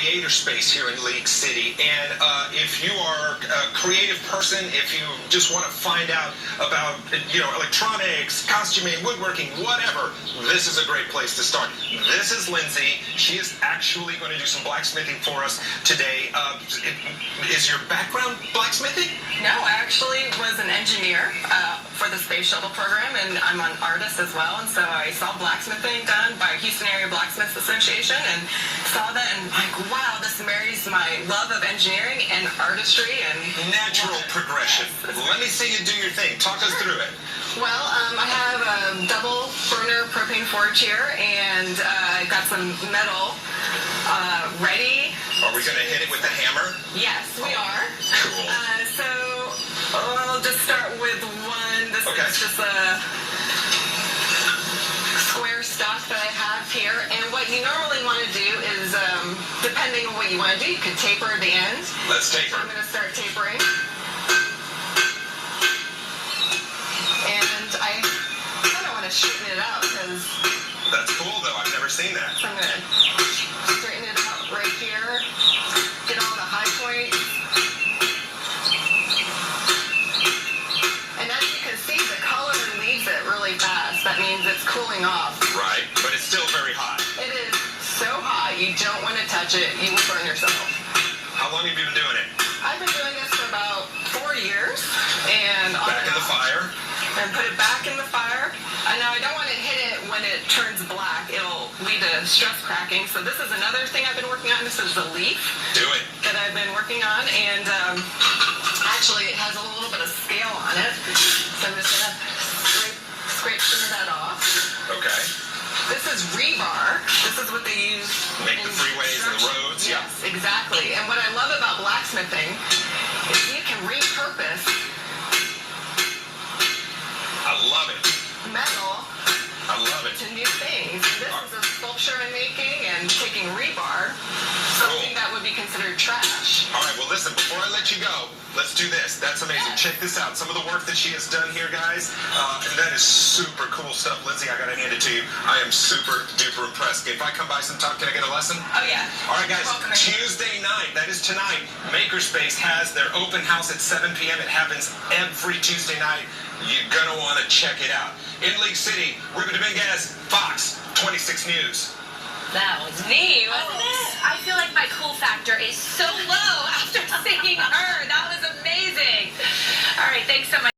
Creatorspace here in League City, and if you are a creative person, if you just want to find out about, electronics, costuming, woodworking, whatever, this is a great place to start. This is Lindsay. She is actually going to do some blacksmithing for us today. Is your background blacksmithing? No, I actually was an engineer for the Space Shuttle program, and I'm an artist as well, and so I saw blacksmithing done by Houston Area Blacksmiths Association and saw that and like, wow, this marries my love of engineering and artistry and natural progression. Yes. Let me see you do your thing. Talk us through it. Well, I have a double burner propane forge here, and I got some metal ready. Are we going to hit it with the hammer? Yes, we are. Cool. So I'll just start with one. This is just a square stock that I have here, and what you normally want to do is, depending on what you want to do, you could taper the end. Let's taper. So I'm going to start tapering. And I kind of want to straighten it out because... That's cool, though. I've never seen that. So I'm going to straighten it out right here, get all the high points. And as you can see, the color leaves it really fast. That means it's cooling off. Right, but it's still very hot. It is so hot, you don't want to touch it. You will burn yourself. How long have you been doing it? I've been doing this for about 4 years. And back in the fire. And put it back in the fire. Now I don't want to hit it when it turns black. It'll lead to stress cracking. So this is another thing I've been working on. This is the leaf. Do it. That I've been working on. And actually it has a little bit of scale on it. So I'm just going to scrape some of that off. Okay. This is rebar. This is what they use make the freeways and the roads. Yes, exactly. And what I love about blacksmithing is you can repurpose metal to new things. This is a sculpture I'm making and taking rebar, something that would be considered trash. All right, well listen, before I let you go, let's do this. That's amazing. Check this out. Some of the work that she has done here, guys, and that is super cool stuff. Lindsay, I got to hand it to you. I am super duper impressed. If I come by sometime, can I get a lesson? Oh, yeah. All right, guys, Tuesday night, that is tonight, Makerspace has their open house at 7 p.m. It happens every Tuesday night. You're going to want to check it out. In League City, Ruben Dominguez, Fox 26 News. That was neat, wasn't it? I feel like my cool factor is so low after seeing her. That was amazing. All right, thanks so much.